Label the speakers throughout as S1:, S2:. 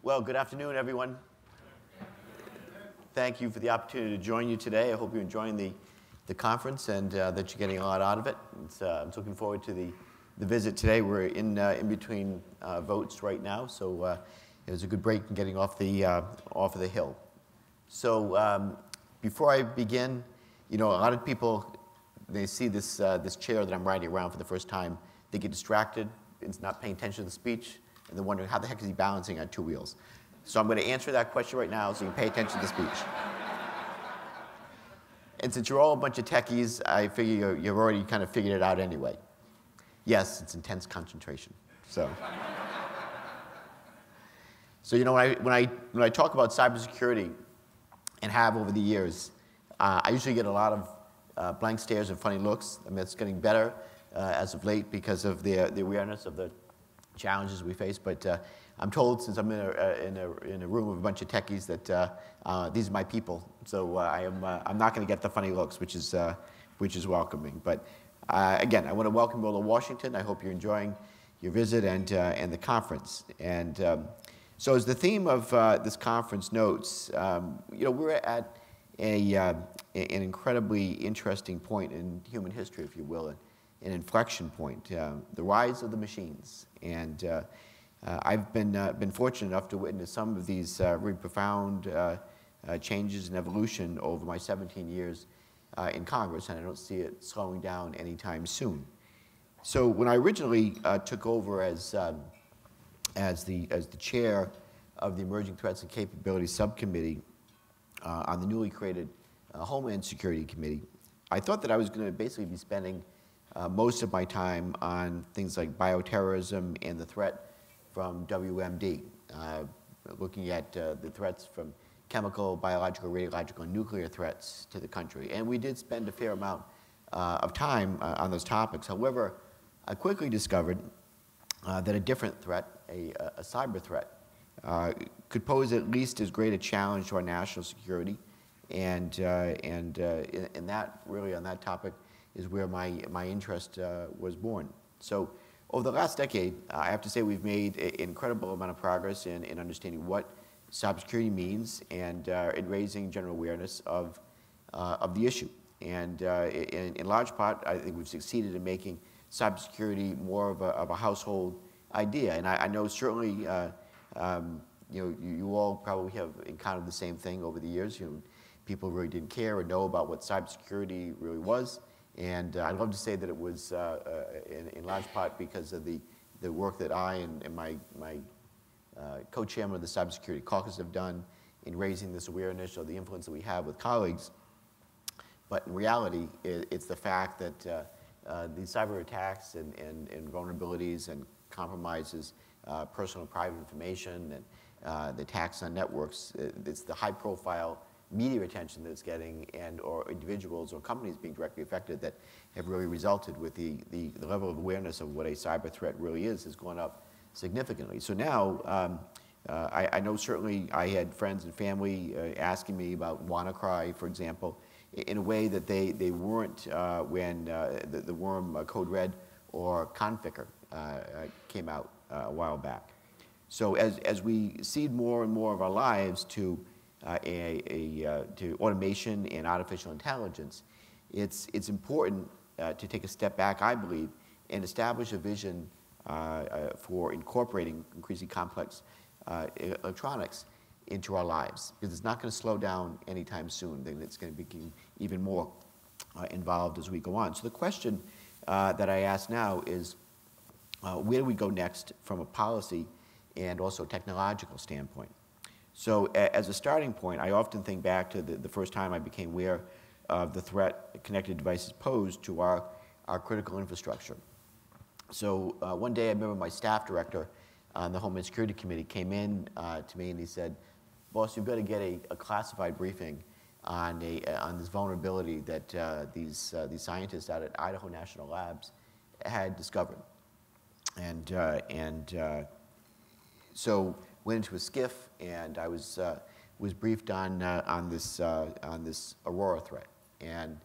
S1: Well, good afternoon, everyone. Thank you for the opportunity to join you today. I hope you're enjoying the conference and that you're getting a lot out of it. I'm looking forward to the visit today. We're in between votes right now, so it was a good break in getting off of the Hill. So before I begin, you know, a lot of people, they see this chair that I'm riding around for the first time, they get distracted, it's not paying attention to the speech, and they're wondering how the heck is he balancing on two wheels. So I'm going to answer that question right now so you can pay attention to the speech. And since you're all a bunch of techies, I figure you've already kind of figured it out anyway. Yes, it's intense concentration. So you know, when I talk about cybersecurity and have over the years, I usually get a lot of blank stares and funny looks. I mean, it's getting better as of late because of the awareness of the challenges we face. But I'm told, since I'm in a room with a bunch of techies, that these are my people. So I'm not going to get the funny looks, which is welcoming. But again, I want to welcome you all to Washington. I hope you're enjoying your visit and the conference. And so as the theme of this conference notes, you know, we're at an incredibly interesting point in human history, if you will, an inflection point, the rise of the machines. And I've been fortunate enough to witness some of these really profound changes and evolution over my 17 years in Congress, and I don't see it slowing down anytime soon. So when I originally took over as the chair of the Emerging Threats and Capabilities Subcommittee on the newly created Homeland Security Committee, I thought that I was going to basically be spending most of my time on things like bioterrorism and the threat from WMD, looking at the threats from chemical, biological, radiological, and nuclear threats to the country. And we did spend a fair amount of time on those topics. However, I quickly discovered that a different threat, a cyber threat, could pose at least as great a challenge to our national security. And that, really, on that topic, is where my interest was born. So over the last decade, I have to say we've made an incredible amount of progress in understanding what cybersecurity means and in raising general awareness of the issue. And in large part, I think we've succeeded in making cybersecurity more of a household idea. And I know certainly, you know, you all probably have encountered the same thing over the years. You know, people really didn't care or know about what cybersecurity really was. And I'd love to say that it was in large part because of the work that I and my co-chairman of the Cybersecurity Caucus have done in raising this awareness or the influence that we have with colleagues. But in reality, it's the fact that these cyber attacks and vulnerabilities and compromises personal and private information and the attacks on networks, it's the high-profile media attention that it's getting or individuals or companies being directly affected that have really resulted with the level of awareness of what a cyber threat really is has gone up significantly. So now, I know certainly I had friends and family asking me about WannaCry, for example, in a way that they weren't when the worm Code Red or Conficker came out a while back. So as we cede more and more of our lives to automation and artificial intelligence, it's important to take a step back, I believe, and establish a vision for incorporating increasingly complex electronics into our lives, because it's not going to slow down anytime soon. It's going to become even more involved as we go on. So the question that I ask now is, where do we go next from a policy and also technological standpoint? So as a starting point, I often think back to the first time I became aware of the threat connected devices posed to our critical infrastructure. So one day I remember my staff director on the Homeland Security Committee came in to me and he said, "Boss, you've got to get a classified briefing on this vulnerability that these scientists out at Idaho National Labs had discovered." And so went into a skiff, and I was briefed on this Aurora threat. And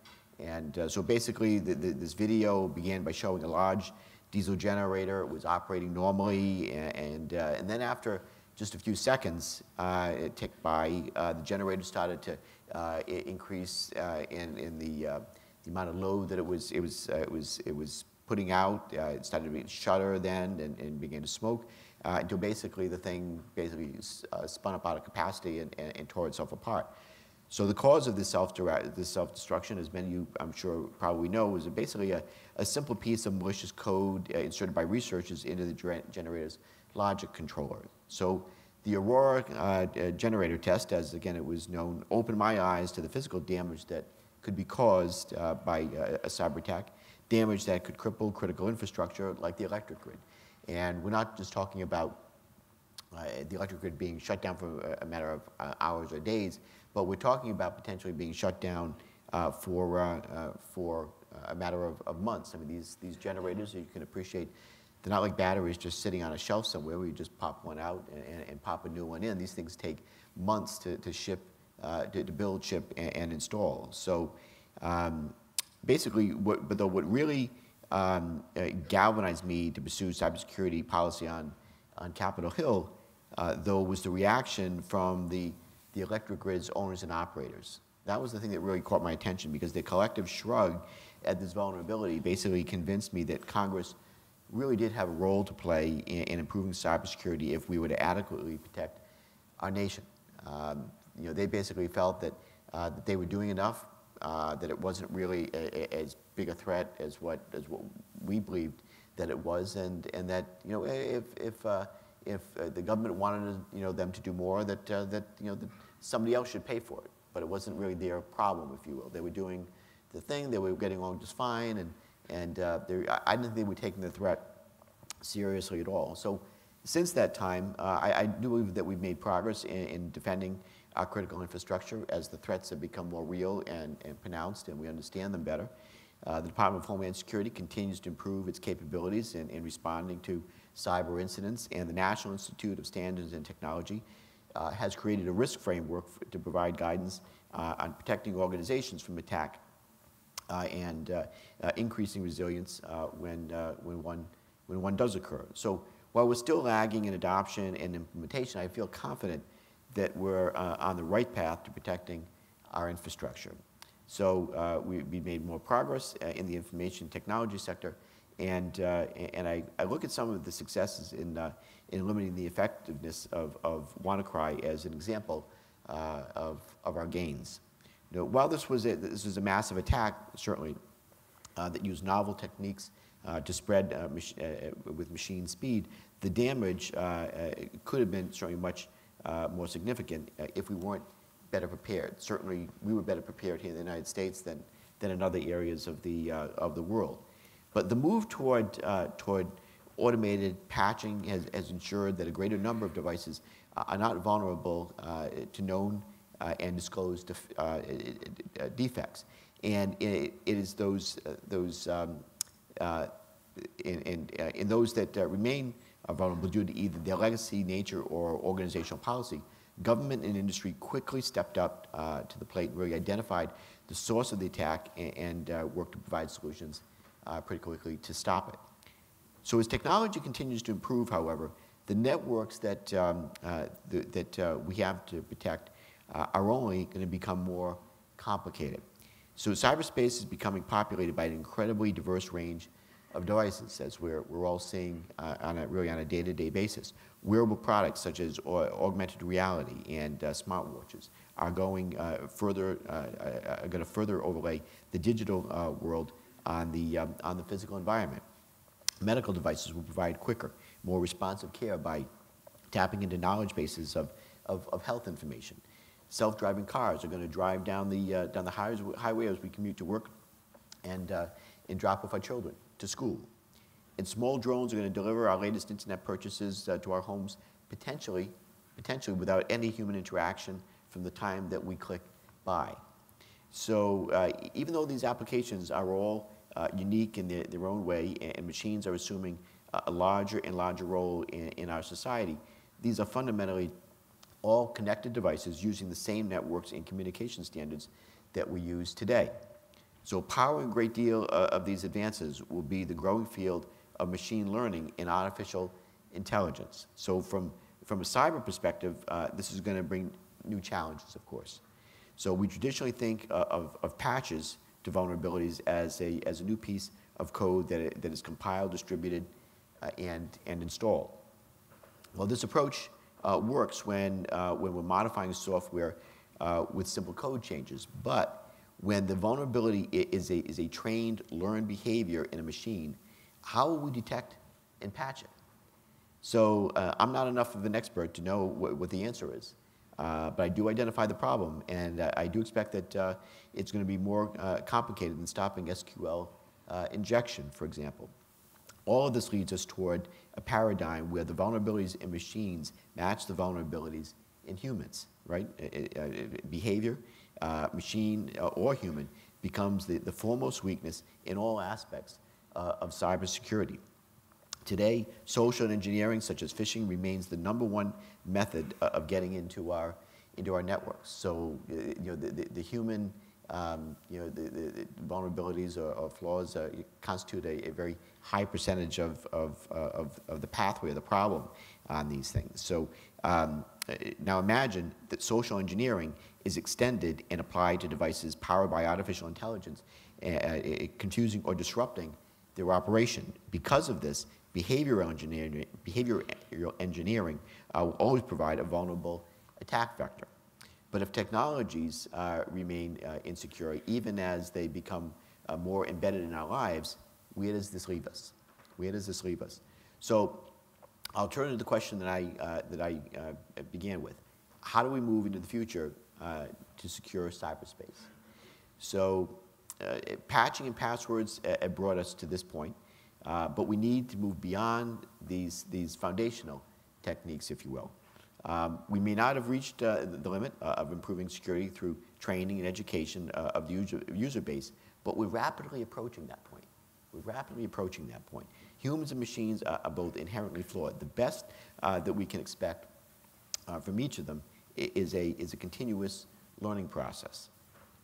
S1: so basically, this video began by showing a large diesel generator. It was operating normally, and then after just a few seconds ticked by, the generator started to increase in the amount of load that it was putting out. It started to shudder then and began to smoke until basically the thing spun up out of capacity and tore itself apart. So the cause of this self-destruction, as many of you I'm sure probably know, is basically a simple piece of malicious code inserted by researchers into the generator's logic controller. So the Aurora generator test, as again it was known, opened my eyes to the physical damage that could be caused by a cyber attack, damage that could cripple critical infrastructure like the electric grid. And we're not just talking about the electric grid being shut down for a matter of hours or days, but we're talking about potentially being shut down for a matter of months. I mean, these generators, you can appreciate, they're not like batteries just sitting on a shelf somewhere where you just pop one out and pop a new one in. These things take months to ship, to build, ship, and install. So basically, what really galvanized me to pursue cybersecurity policy on Capitol Hill, though, was the reaction from the electric grid's owners and operators. That was the thing that really caught my attention, because the collective shrug at this vulnerability basically convinced me that Congress really did have a role to play in improving cybersecurity if we were to adequately protect our nation. You know, they basically felt that they were doing enough, that it wasn't really as big a threat as what we believed that it was, and that, you know, if the government wanted, you know, them to do more, that that somebody else should pay for it. But it wasn't really their problem, if you will. They were doing the thing. They were getting along just fine, and I didn't think they were taking the threat seriously at all. So since that time, I do believe that we've made progress in defending our critical infrastructure as the threats have become more real and pronounced, and we understand them better. The Department of Homeland Security continues to improve its capabilities in responding to cyber incidents, and the National Institute of Standards and Technology has created a risk framework to provide guidance on protecting organizations from attack and increasing resilience when one does occur. So while we're still lagging in adoption and implementation, I feel confident that we're on the right path to protecting our infrastructure. So we made more progress in the information technology sector, and I look at some of the successes in limiting the effectiveness of WannaCry as an example of our gains. You know, while this was a massive attack, certainly, that used novel techniques to spread with machine speed, the damage could have been certainly much more significant if we weren't better prepared. Certainly, we were better prepared here in the United States than in other areas of the world. But the move toward automated patching has ensured that a greater number of devices are not vulnerable to known and disclosed defects. And it is those that remain vulnerable due to either their legacy, nature, or organizational policy, government and industry quickly stepped up to the plate and really identified the source of the attack and worked to provide solutions pretty quickly to stop it. So as technology continues to improve, however, the networks that we have to protect are only going to become more complicated. So cyberspace is becoming populated by an incredibly diverse range of devices, as we're all seeing really on a day-to-day basis. Wearable products such as augmented reality and smartwatches are going to further overlay the digital world on the physical environment. Medical devices will provide quicker, more responsive care by tapping into knowledge bases of health information. Self-driving cars are going to drive down the highway as we commute to work and drop off our children to school. And small drones are going to deliver our latest internet purchases to our homes, potentially without any human interaction from the time that we click buy. So even though these applications are all unique in their own way, and machines are assuming a larger and larger role in our society, these are fundamentally all connected devices using the same networks and communication standards that we use today. So powering a great deal of these advances will be the growing field of machine learning and artificial intelligence. So from from a cyber perspective, this is going to bring new challenges, of course. So we traditionally think of patches to vulnerabilities as a new piece of code that is compiled, distributed, and installed. Well, this approach works when we're modifying software with simple code changes, but when the vulnerability is a trained, learned behavior in a machine, how will we detect and patch it? So I'm not enough of an expert to know what the answer is, but I do identify the problem, and I do expect that it's going to be more complicated than stopping SQL injection, for example. All of this leads us toward a paradigm where the vulnerabilities in machines match the vulnerabilities in humans, right? Behavior, machine or human, becomes the foremost weakness in all aspects of cybersecurity. Today, social engineering, such as phishing, remains the #1 method of getting into our networks. So, the human, the vulnerabilities or flaws constitute a very high percentage of the pathway of the problem on these things. So, now imagine that social engineering is extended and applied to devices powered by artificial intelligence, confusing or disrupting their operation. Because of this, behavioral engineering will always provide a vulnerable attack vector. But if technologies remain insecure, even as they become more embedded in our lives, where does this leave us? Where does this leave us? So I'll turn to the question that I began with. How do we move into the future to secure cyberspace? So patching and passwords have brought us to this point. But we need to move beyond these foundational techniques, if you will. We may not have reached the limit of improving security through training and education of the user base, but we're rapidly approaching that point. We're rapidly approaching that point. Humans and machines are both inherently flawed. The best that we can expect from each of them is a continuous learning process.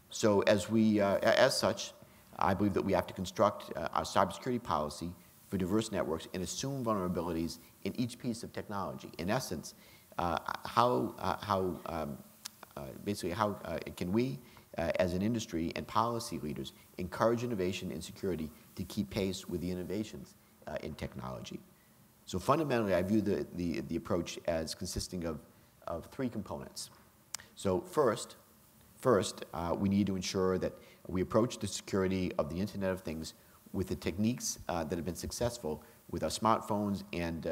S1: So as such, I believe that we have to construct our cybersecurity policy for diverse networks and assume vulnerabilities in each piece of technology. In essence, basically how can we, as an industry and policy leaders, encourage innovation in security to keep pace with the innovations in technology? So fundamentally, I view the approach as consisting of 3 components. So first, we need to ensure that we approach the security of the Internet of Things with the techniques that have been successful with our smartphones and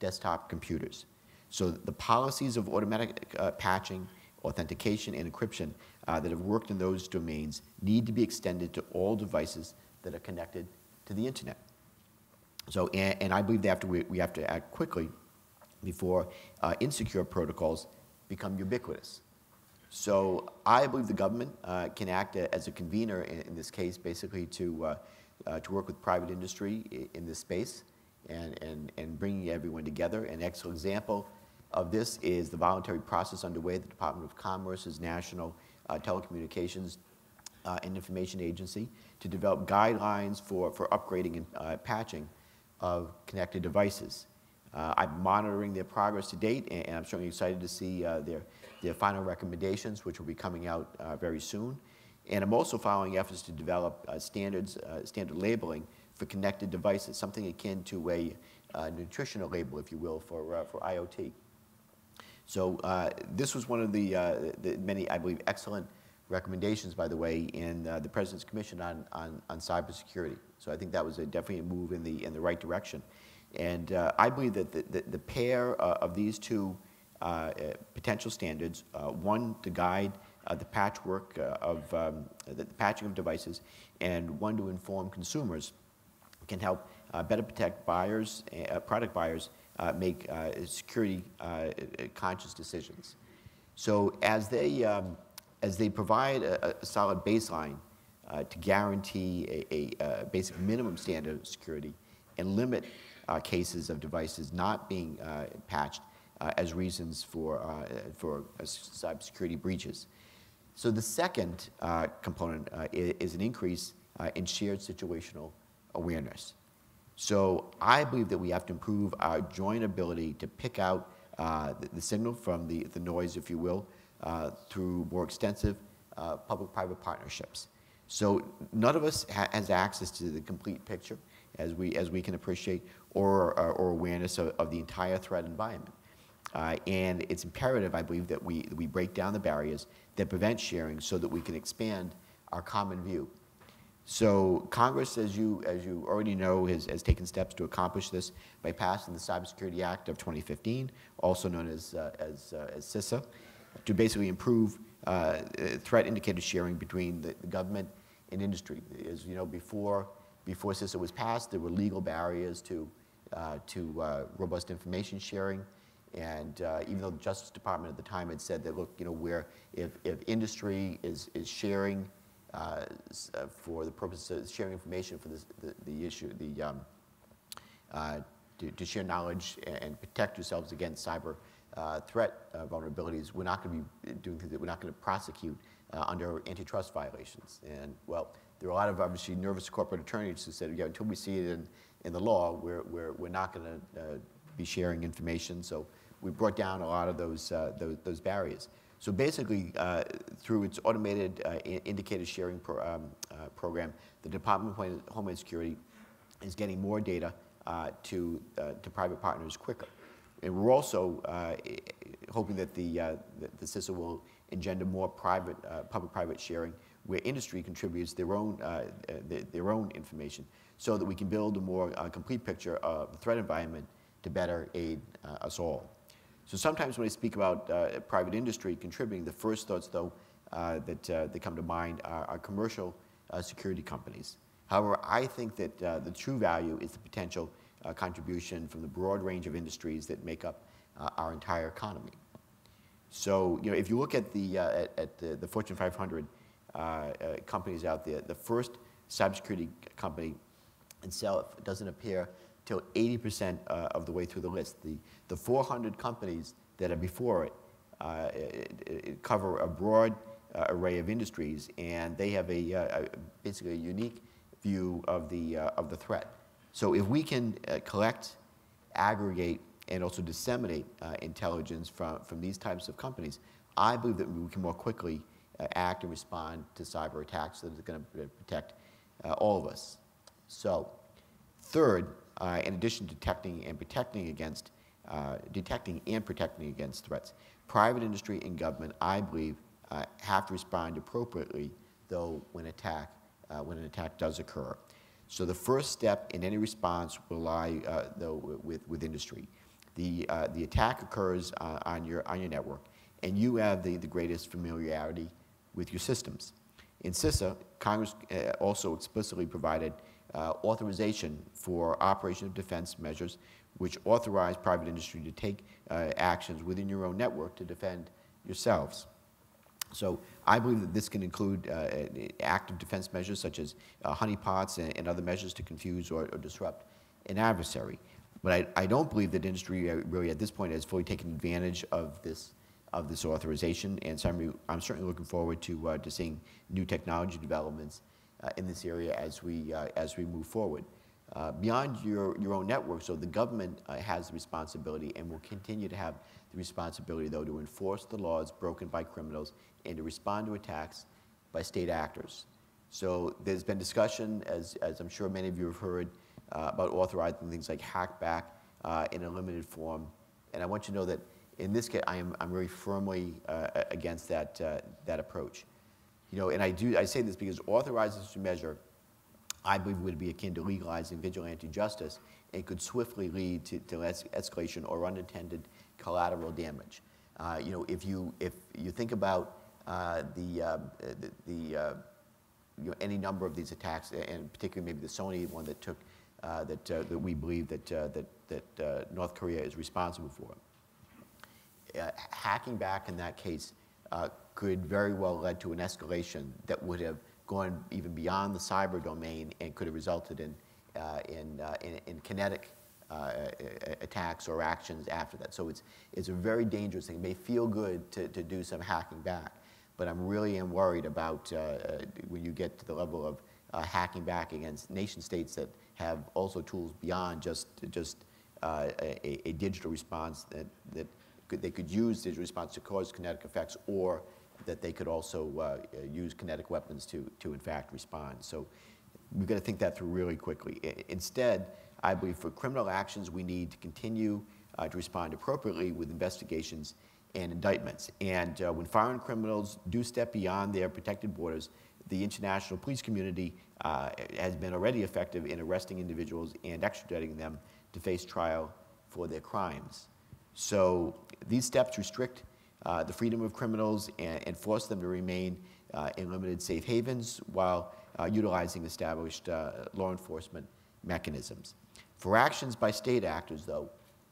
S1: desktop computers. So the policies of automatic patching, authentication, and encryption that have worked in those domains need to be extended to all devices that are connected to the Internet. So, and I believe that we have to act quickly before insecure protocols become ubiquitous. So I believe the government can act as a convener in this case, basically to work with private industry in this space and bringing everyone together. An excellent example of this is the voluntary process underway at the Department of Commerce's National Telecommunications and Information Agency to develop guidelines for upgrading and patching of connected devices. I'm monitoring their progress to date, and I'm certainly excited to see their final recommendations, which will be coming out very soon. And I'm also following efforts to develop standard labeling for connected devices, something akin to a nutritional label, if you will, for IoT. So this was one of the many, I believe, excellent recommendations, by the way, in the President's Commission on cybersecurity. So I think that was definitely a move in the right direction. And I believe that the pair of these 2 potential standards, one to guide the patchwork of the patching of devices, and one to inform consumers, can help better protect buyers, product buyers, make security conscious decisions. So as they provide a solid baseline to guarantee a basic minimum standard of security and limit cases of devices not being patched as reasons for cybersecurity breaches. So the second component is an increase in shared situational awareness. So I believe that we have to improve our joint ability to pick out the signal from the noise, if you will, through more extensive public-private partnerships. So none of us has access to the complete picture, as we can appreciate, or awareness of the entire threat environment. And it's imperative, I believe, that we break down the barriers that prevent sharing so that we can expand our common view. So Congress, as you already know, has taken steps to accomplish this by passing the Cybersecurity Act of 2015, also known as CISA, to basically improve threat indicator sharing between the government and industry. As you know, before CISA was passed, there were legal barriers to robust information sharing. And even though the Justice Department at the time had said that, look, where if industry is sharing for the purpose of sharing information for the issue, to share knowledge and protect yourselves against cyber threat vulnerabilities, we're not going to be doing things that we're not going to prosecute under antitrust violations. And well, there are a lot of obviously nervous corporate attorneys who said, yeah, until we see it in the law, we're not going to be sharing information. So we brought down a lot of those barriers. So basically, through its automated indicator sharing program, the Department of Homeland Security is getting more data to private partners quicker. And we're also hoping that the CISA will engender more public-private sharing, where industry contributes their own information, so that we can build a more complete picture of the threat environment to better aid us all. So sometimes when I speak about private industry contributing, the first thoughts, though, that come to mind are commercial security companies. However, I think that the true value is the potential contribution from the broad range of industries that make up our entire economy. So, if you look at the Fortune 500 companies out there, the first cybersecurity company itself doesn't appear till 80% of the way through the list. The 400 companies that are before it cover a broad array of industries, and they have basically a unique view of the threat. So if we can collect, aggregate, and also disseminate intelligence from these types of companies, I believe that we can more quickly act and respond to cyber attacks that are going to protect all of us. So, third, in addition to detecting and protecting against threats, private industry and government, I believe, have to respond appropriately, though, when an attack does occur. So the first step in any response will lie, though, with industry. The attack occurs on your network, and you have the greatest familiarity with your systems. In CISA, Congress also explicitly provided authorization for operation of defense measures, which authorize private industry to take actions within your own network to defend yourselves. So I believe that this can include active defense measures such as honeypots and other measures to confuse or disrupt an adversary. But I don't believe that industry really at this point has fully taken advantage of this authorization, and so I'm certainly looking forward to seeing new technology developments in this area as we move forward. Beyond your own network, so the government has the responsibility and will continue to have the responsibility, though, to enforce the laws broken by criminals and to respond to attacks by state actors. So there's been discussion, as I'm sure many of you have heard, about authorizing things like hackback in a limited form. And I want you to know that in this case, I'm very firmly against that approach. And I say this because authorizing such a measure, I believe, would be akin to legalizing vigilante justice and could swiftly lead to escalation or unintended collateral damage. If you think about any number of these attacks, and particularly maybe the Sony one that took that we believe that North Korea is responsible for, hacking back in that case could very well lead to an escalation that would have gone even beyond the cyber domain and could have resulted in kinetic attacks or actions after that. So it's a very dangerous thing. It may feel good to do some hacking back, but I'm really worried about when you get to the level of hacking back against nation states that have also tools beyond just a digital response that they could use digital response to cause kinetic effects, or that they could also use kinetic weapons to in fact respond. So we've got to think that through really quickly. Instead, I believe for criminal actions, we need to continue to respond appropriately with investigations and indictments. And when foreign criminals do step beyond their protected borders, the international police community has been already effective in arresting individuals and extraditing them to face trial for their crimes. So these steps restrict the freedom of criminals and force them to remain in limited safe havens while utilizing established law enforcement mechanisms. For actions by state actors, though,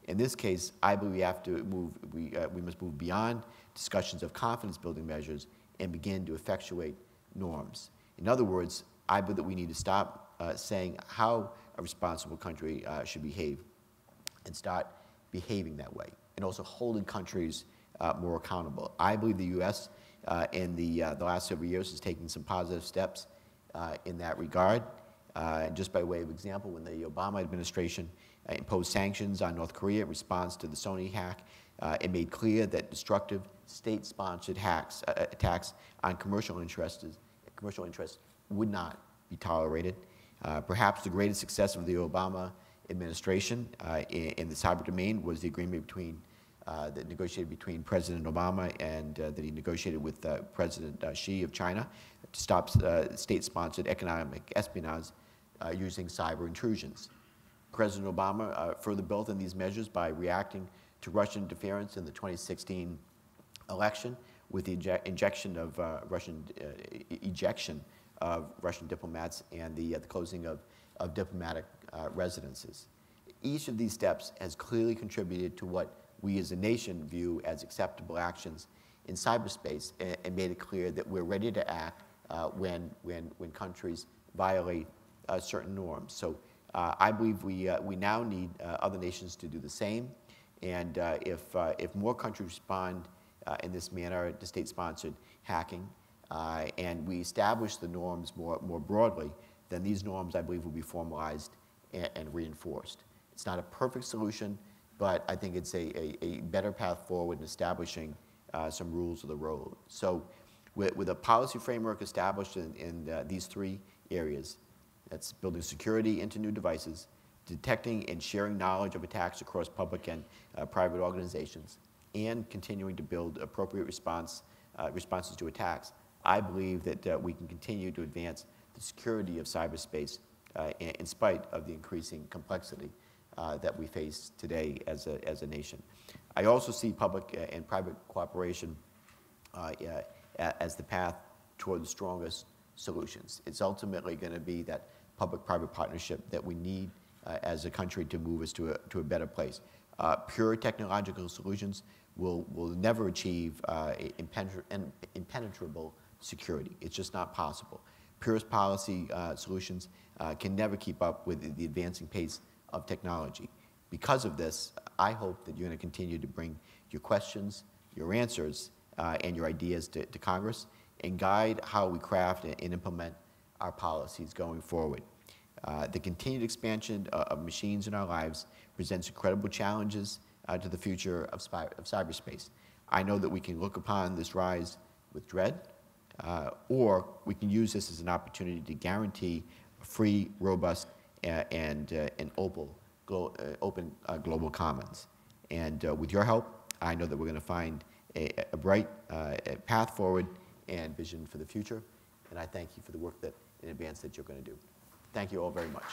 S1: in this case, I believe we have to move, we must move beyond discussions of confidence-building measures and begin to effectuate norms. In other words, I believe that we need to stop saying how a responsible country should behave and start behaving that way, and also holding countries more accountable. I believe the U.S. In the last several years is taking some positive steps in that regard. And just by way of example, when the Obama administration imposed sanctions on North Korea in response to the Sony hack, it made clear that destructive state-sponsored attacks on commercial interests would not be tolerated. Perhaps the greatest success of the Obama administration in the cyber domain was the agreement that negotiated between President Obama and that he negotiated with President Xi of China to stop state-sponsored economic espionage using cyber intrusions. President Obama further built on these measures by reacting to Russian interference in the 2016 election with the ejection of Russian diplomats and the closing of diplomatic residences. Each of these steps has clearly contributed to what we as a nation view as acceptable actions in cyberspace, and made it clear that we're ready to act when countries violate certain norms. So I believe we now need other nations to do the same, and if more countries respond in this manner to state-sponsored hacking, and we establish the norms more broadly, then these norms, I believe, will be formalized and reinforced. It's not a perfect solution, but I think it's a better path forward in establishing some rules of the road. So with a policy framework established in these three areas, that's building security into new devices, detecting and sharing knowledge of attacks across public and private organizations, and continuing to build appropriate responses to attacks, I believe that we can continue to advance the security of cyberspace in spite of the increasing complexity that we face today as a nation. I also see public and private cooperation as the path toward the strongest solutions. It's ultimately going to be that public-private partnership that we need as a country to move us to a better place. Pure technological solutions will never achieve impenetrable security. It's just not possible. Purist policy solutions can never keep up with the advancing pace of technology. Because of this, I hope that you're going to continue to bring your questions, your answers, and your ideas to Congress, and guide how we craft and implement our policies going forward. The continued expansion of machines in our lives presents incredible challenges to the future of cyberspace. I know that we can look upon this rise with dread, or we can use this as an opportunity to guarantee a free, robust, and open global commons. And with your help, I know that we're going to find a bright path forward and vision for the future. And I thank you for the work that in advance that you're going to do. Thank you all very much.